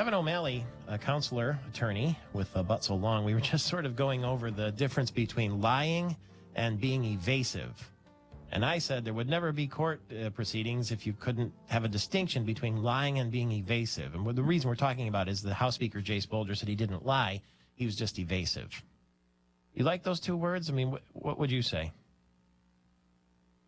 Kevin O'Malley, a counselor, attorney with But So Long, we were just sort of going over the difference between lying and being evasive. And I said there would never be court proceedings if you couldn't have a distinction between lying and being evasive. And the reason we're talking about is the House Speaker, Jase Bolger, said he didn't lie. He was just evasive. You like those two words? I mean, what would you say?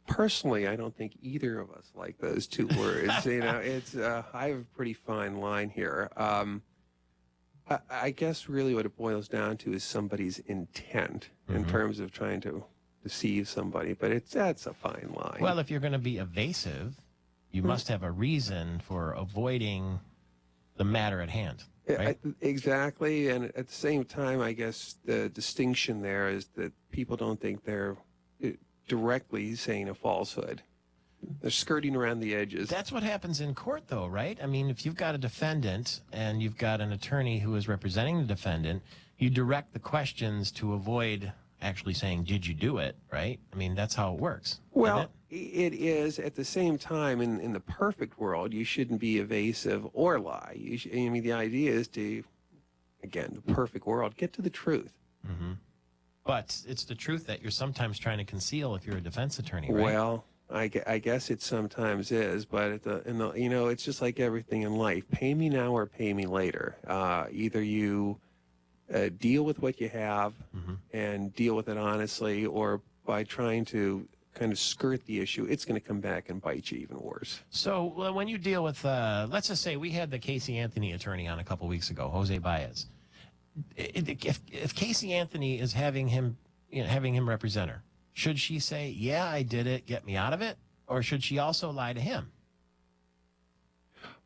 Personally, I don't think either of us like those two words. It's I have a pretty fine line here. I guess really what it boils down to is somebody's intent in terms of trying to deceive somebody, but that's a fine line. Well, if you're going to be evasive, you must have a reason for avoiding the matter at hand. Right? Exactly, and at the same time, I guess the distinction there is that people don't think they're directly saying a falsehood. They're skirting around the edges. That's what happens in court, though, right? I mean, if you've got a defendant and you've got an attorney who is representing the defendant, you direct the questions to avoid actually saying, did you do it, right? I mean, that's how it works. Well, it is. At the same time, in the perfect world, you shouldn't be evasive or lie. The idea is to, again, the perfect world, get to the truth. Mm-hmm. But it's the truth that you're sometimes trying to conceal if you're a defense attorney, right? Well, I guess it sometimes is, but it's just like everything in life. Pay me now or pay me later. Either you deal with what you have and deal with it honestly, or by trying to kind of skirt the issue, it's going to come back and bite you even worse. So when you deal with, let's just say we had the Casey Anthony attorney on a couple weeks ago, Jose Baez. If Casey Anthony is having him represent her, should she say, yeah, I did it, get me out of it? Or should she also lie to him?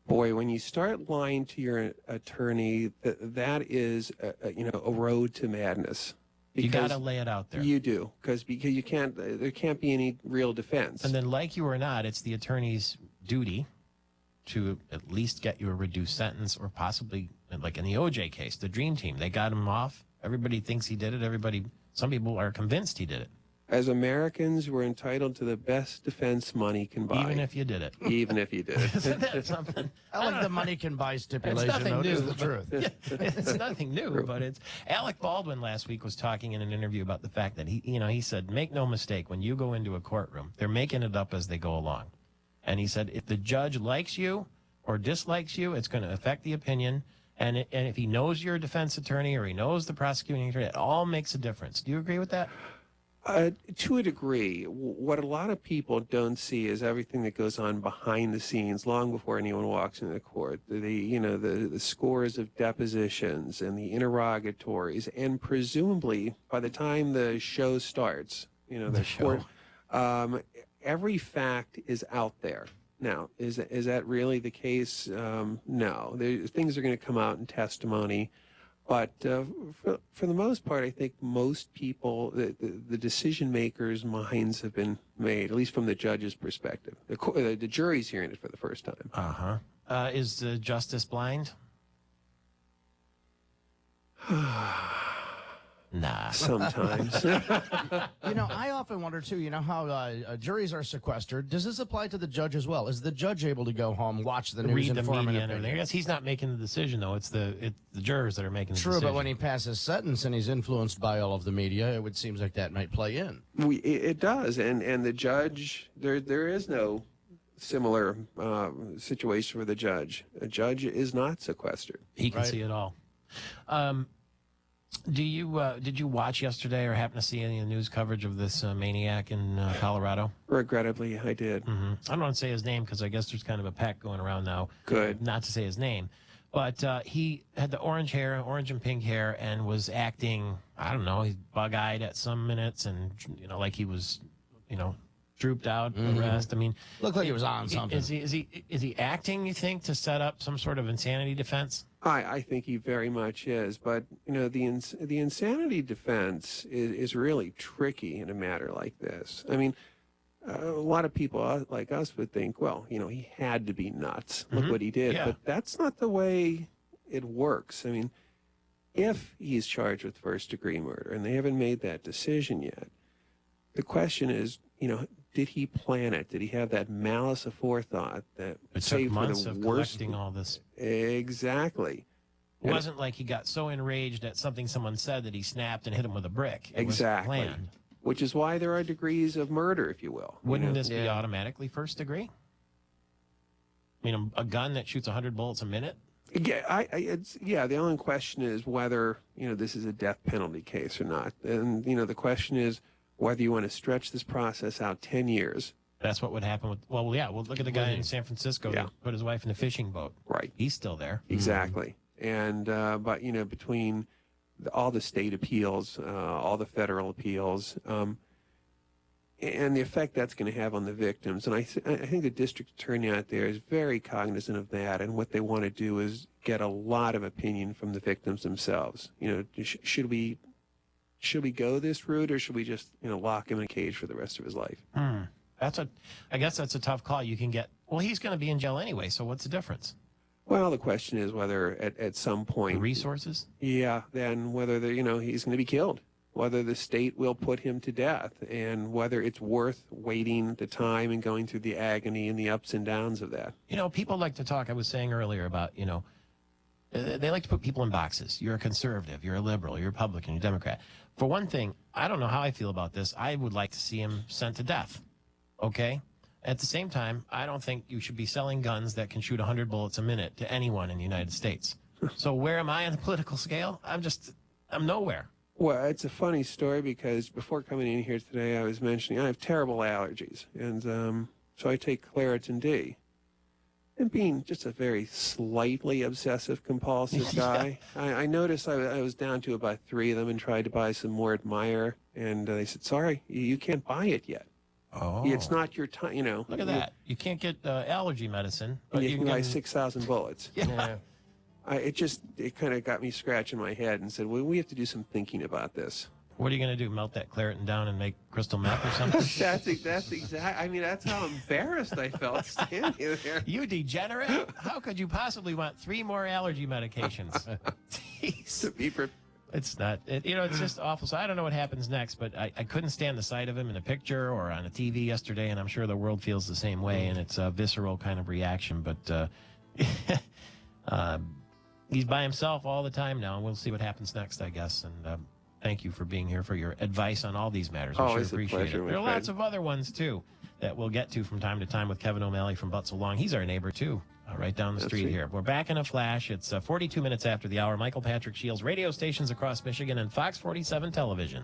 Boy, when you start lying to your attorney, that is, a road to madness. You got to lay it out there. You do, because you can't. There can't be any real defense. And then, like you or not, it's the attorney's duty to at least get you a reduced sentence, or possibly, like in the OJ case, the Dream Team, they got him off. Everybody thinks he did it. Some people are convinced he did it. As Americans, we're entitled to the best defense money can buy. Even if you did it. Even if you did it. Isn't that something? I like the money can buy stipulation. It's nothing new. The truth. It's nothing new, but it's... Alec Baldwin last week was talking in an interview about the fact that he said, make no mistake, when you go into a courtroom, they're making it up as they go along. And he said, if the judge likes you or dislikes you, it's going to affect the opinion. And if he knows you're a defense attorney or he knows the prosecuting attorney, it all makes a difference. Do you agree with that? To a degree. What a lot of people don't see is everything that goes on behind the scenes long before anyone walks into the court. The scores of depositions and the interrogatories, and presumably by the time the show starts, court, every fact is out there. Now, is that really the case? No. Things are going to come out in testimony. But for the most part, I think most people, the decision makers' minds have been made, at least from the judge's perspective. The jury's hearing it for the first time. Is justice blind? Nah. Sometimes. I often wonder, too, how juries are sequestered. Does this apply to the judge as well? Is the judge able to go home, watch the news, read the inform media and everything? I guess he's not making the decision, though. It's the jurors that are making the decision. True, but when he passes sentence and he's influenced by all of the media, it would seem like that might play in. It does, and the judge, there is no similar situation for the judge. A judge is not sequestered. He can see it all. Did you watch yesterday or happen to see any of the news coverage of this maniac in Colorado? Regrettably, I did. I don't want to say his name because I guess there's kind of a pack going around now. Good. Not to say his name. But he had the orange and pink hair, and was acting, I don't know, he's bug-eyed at some minutes, and, like he was, drooped out the rest. I mean, looked like he was on something. Is he acting, you think, to set up some sort of insanity defense? I think he very much is, but the insanity defense is really tricky in a matter like this. I mean, a lot of people like us would think, well, he had to be nuts. Look what he did. Yeah. But that's not the way it works. I mean, if he's charged with first-degree murder and they haven't made that decision yet, the question is, did he plan it? Did he have that malice aforethought that It took saved for months the of worst? collecting all this. Exactly. It wasn't like he got so enraged at something someone said that he snapped and hit him with a brick. It Exactly. was planned. Which is why there are degrees of murder, if you will. Wouldn't this be automatically first degree? I mean, a gun that shoots 100 bullets a minute? Yeah, the only question is whether, this is a death penalty case or not. And, the question is whether you want to stretch this process out 10 years. That's what would happen with, well, look at the guy in San Francisco that put his wife in a fishing boat. Right. He's still there. Exactly. And, but, between all the state appeals, all the federal appeals, and the effect that's going to have on the victims. And I think the district attorney out there is very cognizant of that. And what they want to do is get a lot of opinion from the victims themselves. Should we go this route, or should we just, lock him in a cage for the rest of his life? I guess that's a tough call. You can get, well, he's going to be in jail anyway. So what's the difference? Well, the question is whether at some point, The resources? yeah, then whether he's going to be killed, whether the state will put him to death, and whether it's worth waiting the time and going through the agony and the ups and downs of that. People like to talk, I was saying earlier about, they like to put people in boxes. You're a conservative, you're a liberal, you're a Republican, you're a Democrat. For one thing, I don't know how I feel about this. I would like to see him sent to death. Okay? At the same time, I don't think you should be selling guns that can shoot 100 bullets a minute to anyone in the United States. So where am I on the political scale? I'm nowhere. Well, it's a funny story because before coming in here today, I was mentioning I have terrible allergies, and so I take Claritin D. And being just a very slightly obsessive-compulsive guy, I noticed I was down to about 3 of them and tried to buy some more at Meijer, and they said, sorry, you can't buy it yet. Oh. It's not your time, Look at that. You can't get allergy medicine. But you can buy 6,000 bullets. Yeah. It kind of got me scratching my head and said, well, we have to do some thinking about this. What are you going to do? Melt that Claritin down and make crystal meth or something? That's exactly. I mean, that's how embarrassed I felt standing there. You degenerate! How could you possibly want 3 more allergy medications? Jeez. It's not. It's just awful. So I don't know what happens next, but I couldn't stand the sight of him in a picture or on a TV yesterday, and I'm sure the world feels the same way, and it's a visceral kind of reaction. But he's by himself all the time now, and we'll see what happens next, I guess. And thank you for being here, for your advice on all these matters. I sure appreciate it. There are lots of other ones, too, that we'll get to from time to time with Kevin O'Malley from Butts Along. He's our neighbor, too. Right down the street here. We're back in a flash. It's 42 minutes after the hour. Michael Patrick Shiels, radio stations across Michigan, and Fox 47 television.